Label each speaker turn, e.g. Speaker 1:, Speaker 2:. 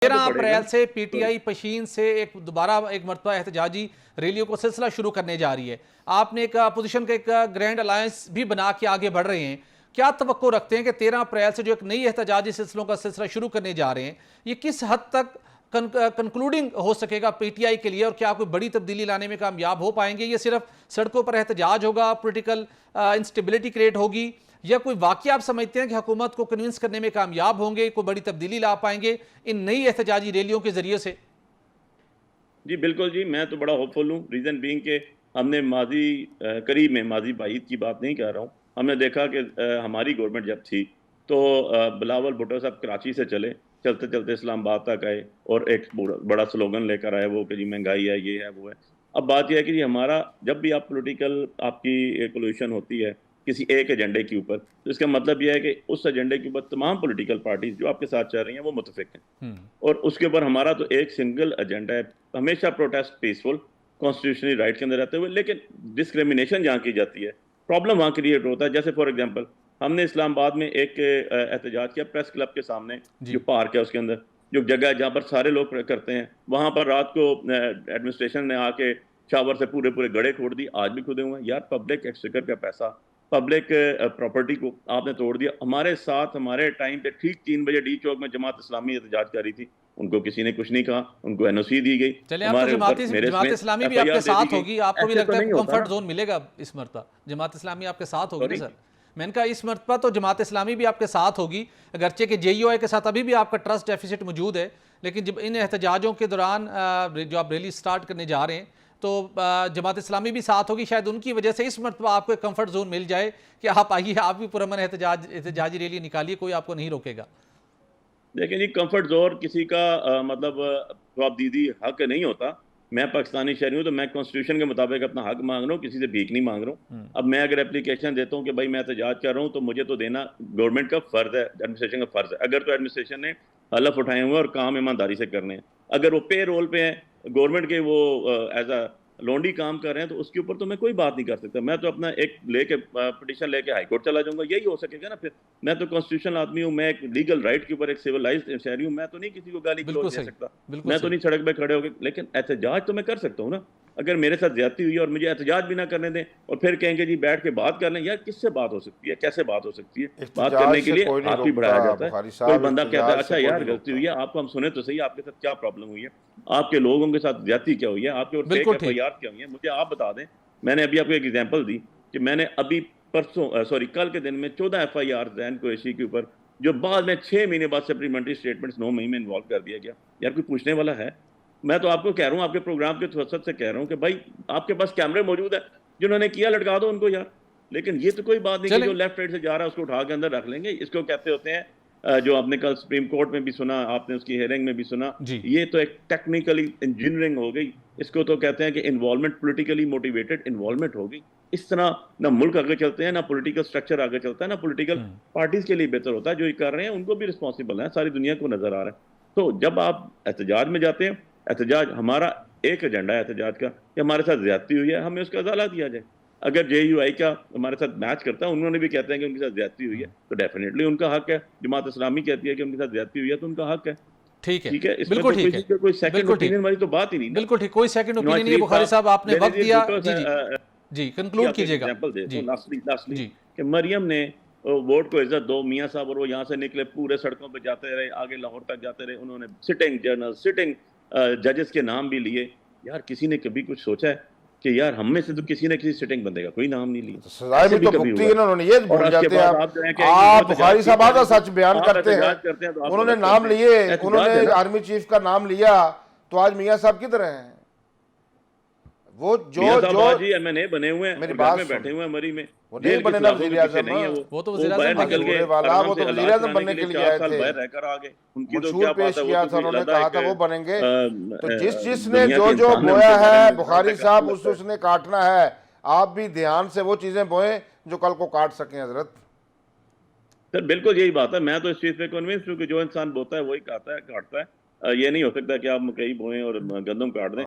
Speaker 1: 13 अप्रैल से पीटीआई पशीन से एक मरतबा एहतजाजी रैलियों को सिलसिला शुरू करने जा रही है। आपने एक अपोजिशन का एक ग्रैंड अलायंस भी बना के आगे बढ़ रहे हैं। क्या तवक्को रखते हैं कि 13 अप्रैल से जो एक नई एहतजाजी सिलसिलों का सिलसिला शुरू करने जा रहे हैं, ये किस हद तक कंक्लूडिंग हो सकेगा पीटीआई के लिए, और क्या कोई बड़ी तब्दीली लाने में कामयाब हो पाएंगे? ये सिर्फ सड़कों पर एहतजाज होगा, पॉलिटिकल इंस्टेबिलिटी क्रिएट होगी, या कोई वाकई आप समझते हैं कि हुकूमत को कन्विंस करने में कामयाब होंगे, कोई बड़ी तब्दीली ला पाएंगे इन नई एहतजाजी रैलियों के जरिए से?
Speaker 2: जी बिल्कुल जी, मैं तो बड़ा होपफुल हूँ। रीज़न बीइंग के हमने माजी करीब में, माजी बाईद की बात नहीं कर रहा हूँ, हमने देखा कि हमारी गवर्नमेंट जब थी तो बिलावल भुट्टो साहब कराची से चलते चलते इस्लामाबाद तक आए और एक बड़ा स्लोगन लेकर आए वो कि जी महंगाई है, ये है, वो है। अब बात यह है कि जी हमारा जब भी आप पॉलिटिकल आपकी पोल्यूशन होती है किसी एक एजेंडे के ऊपर, तो इसका मतलब यह है कि उस एजेंडे के ऊपर तमाम पॉलिटिकल पार्टीज जो आपके साथ चल रही हैं वो मुतफिक हैं, और उसके ऊपर हमारा तो एक सिंगल एजेंडा है, हमेशा प्रोटेस्ट पीसफुल कॉन्स्टिट्यूशनल राइट के अंदर रहते हुए, लेकिन डिस्क्रिमिनेशन जहाँ की जाती है, प्रॉब्लम वहाँ क्रिएट होता है। जैसे फॉर एग्जांपल हमने इस्लामाबाद में एक एहतजाज किया प्रेस क्लब के सामने, जो पार्क है उसके अंदर, जो जगह है जहाँ पर सारे लोग करते हैं, वहाँ पर रात को एडमिनिस्ट्रेशन ने आके शावर से पूरे पूरे गड़े खोद दिए, आज भी खुदे हुए हैं। यार पब्लिक एक्सचेकर का पैसा, पब्लिक प्रॉपर्टी को आपने तोड़ दिया। हमारे साथ हमारे टाइम पे ठीक 3 बजे डी चौक में जमात इस्लामी एहतजाज कर रही थी, उनको किसी ने कुछ नहीं कहा, उनको एनओसी दी गई।
Speaker 1: चलिए, आप तो जमात इस्लामी भी आपके साथ होगी, आपको भी लगता है कंफर्ट जोन मिलेगा इस मरतबा? जमात इस्लामी आपके साथ होगी ना सर? मैंने कहा इस मरतबा तो जमात इस्लामी भी आपके साथ होगी, अगरचे कि जेयूआई के साथ अभी भी आपका ट्रस्ट डेफिसिट मौजूद है, लेकिन जब इन एहतजाजों के दौरान जो आप रैली स्टार्ट करने जा रहे हैं तो जमात इस्लामी भी साथ होगी, शायद उनकी वजह से इस मरतबा आपको एक कंफर्ट जोन मिल जाए कि आप आइए, आप भी पुरअमन एहतजाजी रैली निकालिए, कोई आपको नहीं रोकेगा।
Speaker 2: देखिए जी, कंफर्ट जोन किसी का मतलब जवाबदीदी हक नहीं होता। मैं पाकिस्तानी शहरी हूँ तो मैं कॉन्स्टिट्यूशन के मुताबिक अपना हक मांग रहा हूँ, किसी से भीख नहीं मांग रहा हूँ। अब मैं अगर एप्लीकेशन देता हूँ कि भाई मैं एहतजाज कर रहा हूँ, तो मुझे तो देना गवर्नमेंट का फर्ज है, एडमिनिस्ट्रेशन का फर्ज है। अगर तो एडमिनिस्ट्रेशन ने हलफ उठाए हुए और काम ईमानदारी से करने हैं, अगर वो पे रोल पे हैं, गवर्नमेंट के वो एज अ लोंडी काम कर रहे हैं, तो उसके ऊपर तो मैं कोई बात नहीं कर सकता। मैं तो अपना एक लेके पिटीशन लेके हाई कोर्ट चला जाऊंगा, यही हो सकेगा ना फिर। मैं तो कॉन्स्टिट्यूशनल आदमी हूँ, मैं एक लीगल राइट के ऊपर एक सिविलाइज्ड शहरी हूँ, मैं तो नहीं किसी को गाली गलौज दे सकता, मैं तो नहीं सड़क पे खड़े होकर, लेकिन एहतजाज तो मैं कर सकता हूँ ना। अगर मेरे साथ ज्यादती हुई है और मुझे एहतजाज भी ना करने दें और फिर कहेंगे जी बैठ के बात कर लें, यार किससे बात हो सकती है, कैसे बात हो सकती है? बात करने के लिए हाथ भी बढ़ाया जाता है। कोई बंदा कहता है अच्छा यार गलती हुई है, आपको हम सुने तो सही, आपके साथ क्या प्रॉब्लम हुई है, आपके लोगों के साथ ज्यादती क्या हुई है, आपके ऊपर फेक एफआईआर क्या हुई है, मुझे आप बता दें। मैंने अभी आपको एक एग्जांपल दी कि मैंने अभी कल के दिन में 14 एफआईआर जैन कुरैशी के ऊपर, जो बाद में 6 महीने बाद सप्लीमेंट्री स्टेटमेंट्स 9 महीने में इन्वॉल्व कर दिया गया। यार कोई पूछने वाला है? मैं तो आपको कह रहा हूँ, आपके प्रोग्राम के वसत से कह रहा हूँ कि भाई आपके पास कैमरे मौजूद है, जिन्होंने किया लटका दो उनको यार। लेकिन ये तो कोई बात नहीं कि जो लेफ्ट राइट से जा रहा है उसको उठा के अंदर रख लेंगे। इसको कहते होते हैं, जो आपने कल सुप्रीम कोर्ट में भी सुना, आपने उसकी हेयरिंग में भी सुना, ये तो एक टेक्निकली इंजीनियरिंग हो गई। इसको तो कहते हैं कि इन्वॉल्वमेंट, पॉलिटिकली मोटिवेटेड इन्वॉल्वमेंट हो गई। इस तरह ना मुल्क आगे चलते हैं, ना पॉलिटिकल स्ट्रक्चर आगे चलता है, ना पॉलिटिकल पार्टीज के लिए बेहतर होता है। जो ये कर रहे हैं उनको भी रिस्पॉन्सिबल है, सारी दुनिया को नजर आ रहा है। तो जब आप एहतजाज में जाते हैं, एहतजाज हमारा एक एजेंडा है एहतजाज का कि हमारे साथ ज्यादती हुई है, हमें उसका अजाला दिया जाए। अगर जेयूआई का हमारे साथ मैच करता है, उन्होंने भी कहते हैं कि उनके साथ ज्यादती हुई है, तो डेफिनेटली उनका हक है। जमात इस्लामी कहती है कि उनके साथ ज्यादती हुई है, तो उनका हक है।
Speaker 1: ठीक है,
Speaker 2: इसमें तो कोई सेकंड ओपिनियन वाली तो बात ही नहीं।
Speaker 1: बिल्कुल ठीक, कोई सेकंड ओपिनियन नहीं है। बुखारी साहब आपने वक्त दिया, जी कंक्लूड कीजिएगा।
Speaker 2: एग्जांपल दे तो लास्टली कि मरियम ने वोट को इज्जत दो, मियां साहब और वो यहाँ से निकले, पूरे सड़कों पे जाते रहे, आगे लाहौर तक जाते रहे, उन्होंने सिटिंग जर्नल, सिटिंग जजेस के नाम भी लिए। यार किसी ने कभी कुछ सोचा है कि यार हम में से तो किसी ने किसी सिटिंग बंदे का कोई नाम नहीं लिया?
Speaker 3: सजाएं भी तो भुगती है उन्होंने, ये भूल जाते हैं आप। बुखारी साहब आधा सच बयान करते हैं, उन्होंने नाम लिए, उन्होंने आर्मी चीफ का नाम लिया, तो आज मियां साहब किधर हैं? वो जो
Speaker 2: एमएनए बने हुए हैं,
Speaker 3: मेरी बात
Speaker 2: में बैठे हुए हैं मरी में,
Speaker 3: वो नहीं बने ना वज़ीर आज़म,
Speaker 1: वो तो वज़ीर आज़म
Speaker 3: निकल गए वाला, वो तो वज़ीर आज़म बनने के लिए आए थे,
Speaker 2: रहकर आ गए। उनकी तो
Speaker 3: क्या पेश किया था, उन्होंने कहा था वो बनेंगे। तो जिसने जो बोया है बुखारी साहब, उसने काटना है। आप भी ध्यान से वो चीजें बोएं जो कल को काट सकें हजरत।
Speaker 2: सर बिल्कुल यही बात है, मैं तो इस चीज पे कन्विंस हूँ कि जो इंसान बोता है वही काटता है। ये नहीं हो सकता कि आप मकई बोएं और गंदम काट दें।